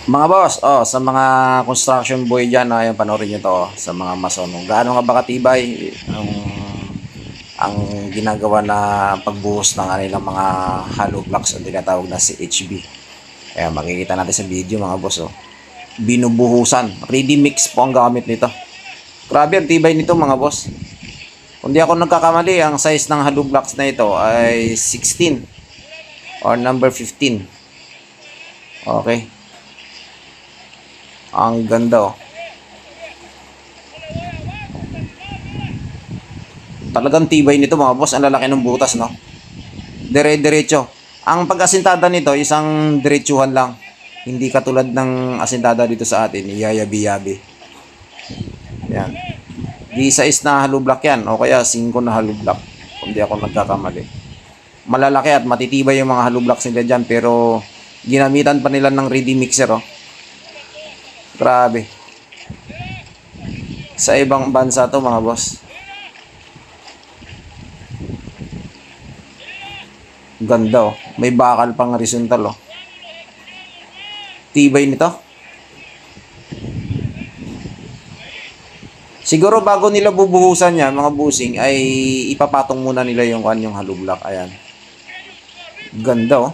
Mga boss, sa mga construction boy dyan, yung panoorin nyo to, sa mga mason. Gaano nga ba katibay ang ginagawa na pagbuhos ng kanilang mga hollow blocks ang tinatawag na CHB. Ayan, makikita natin sa video mga boss. Binubuhusan. Ready mix po ang gamit nito. Grabe ang tibay nito mga boss. Kung di ako nagkakamali, ang size ng hollow blocks na ito ay 16 or number 15. Okay. Ang ganda. Talagang tibay nito mga boss. Ang lalaki ng butas, no? Dire-diretso. Ang pag-asintada nito, isang diretsuhan lang. Hindi katulad ng asintada dito sa atin, iyayabi-yabi. Yan. Di size na hollow block yan, o kaya 5 na hollow block. Kung di ako nagkakamali. Malalaki at matitibay yung mga hollow blocks nila dyan, pero ginamitan pa nila ng ready mixer, oh. Grabe. Sa ibang bansa to mga boss. Ganda, oh. May bakal pang horizontal, oh. Tibay nito. Siguro bago nila bubuhusan yan, mga busing, ay ipapatong muna nila yung hollow block. Ayan. Ganda, oh.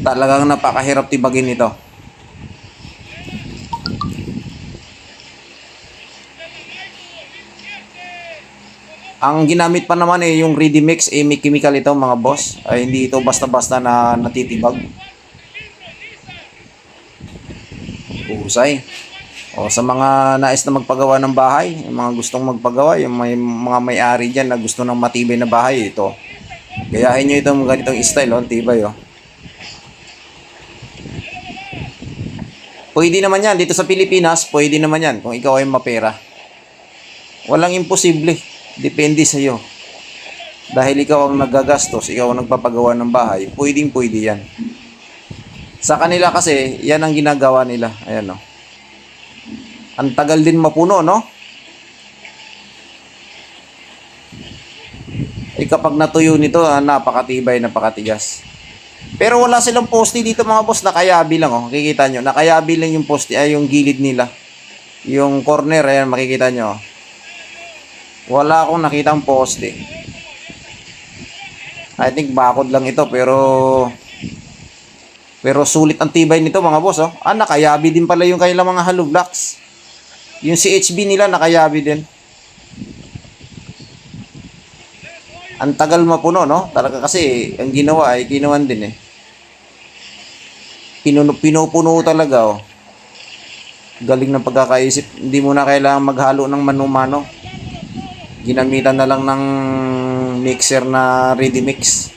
Talagang napakahirap tibagin nito. Ang ginamit pa naman yung ready mix, may chemical ito mga boss. Ay hindi ito basta-basta na natitibag. Husay. O sa mga nais na magpagawa ng bahay, yung mga gustong magpagawa, yung mga may-ari diyan na gusto ng matibay na bahay, ito. Gayahin niyo itong ganitong style, oh, tibay, oh. Pwede naman yan dito sa Pilipinas, pwede naman yan kung ikaw ay mapera. Walang imposible. Depende sa iyo. Dahil ikaw ang nagagastos, ikaw ang nagpapagawa ng bahay, pwedeng-pwede yan. Sa kanila kasi, yan ang ginagawa nila. Ayan, no. Ang tagal din mapuno, no? Kapag natuyo nito, napakatibay, napakatigas. Pero wala silang poste dito mga boss, nakayabi lang, oh. Makikita nyo, nakayabi lang yung poste, ay yung gilid nila. Yung corner, ayan, makikita nyo, oh. Wala akong nakitang poste. I think bakod lang ito, pero sulit ang tibay nito mga boss, oh. Nakayabi din pala yung kailang mga hollow blocks. Yung CHB nila nakayabi din. Ang tagal mapuno, no? Talaga kasi ang ginawa ay kinuwan din, eh. Pinupuno talaga, oh. Galing ng pagkakaisip. Hindi mo na kailangan maghalo ng mano-mano. Ginamitan na lang ng mixer na ready mix.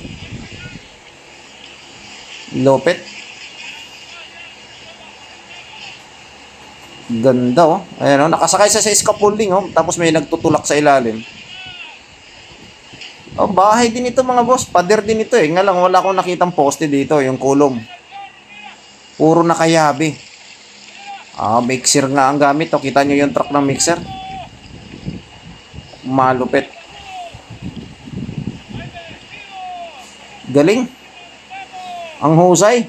Lopet. Ganda, oh. Ayan, oh. Nakasakay sa scaffolding, oh. Tapos may nagtutulak sa ilalim. Oh, bahay din ito mga boss. Pader din ito, eh. Nga lang wala akong nakitang poste dito, yung kulong. Puro nakayabi. Mixer nga ang gamit, oh. Kita nyo yung truck ng mixer. Malupit. Galing. Ang husay.